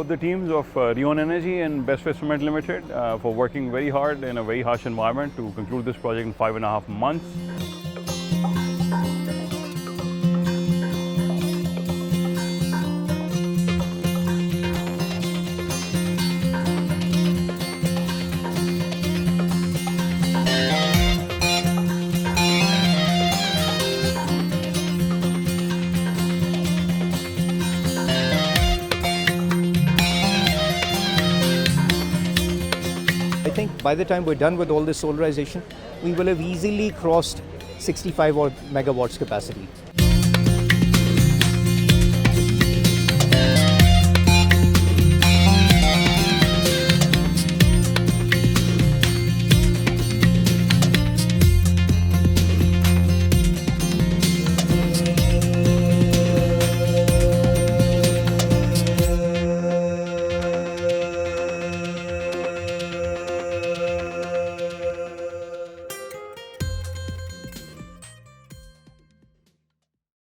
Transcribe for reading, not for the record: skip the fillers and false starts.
both the teams of Reon Energy and Bestway Cement Limited for working very hard in a very harsh environment to conclude this project in 5.5 months. I think by the time we're done with all this solarization, we will have easily crossed 65 odd megawatts capacity.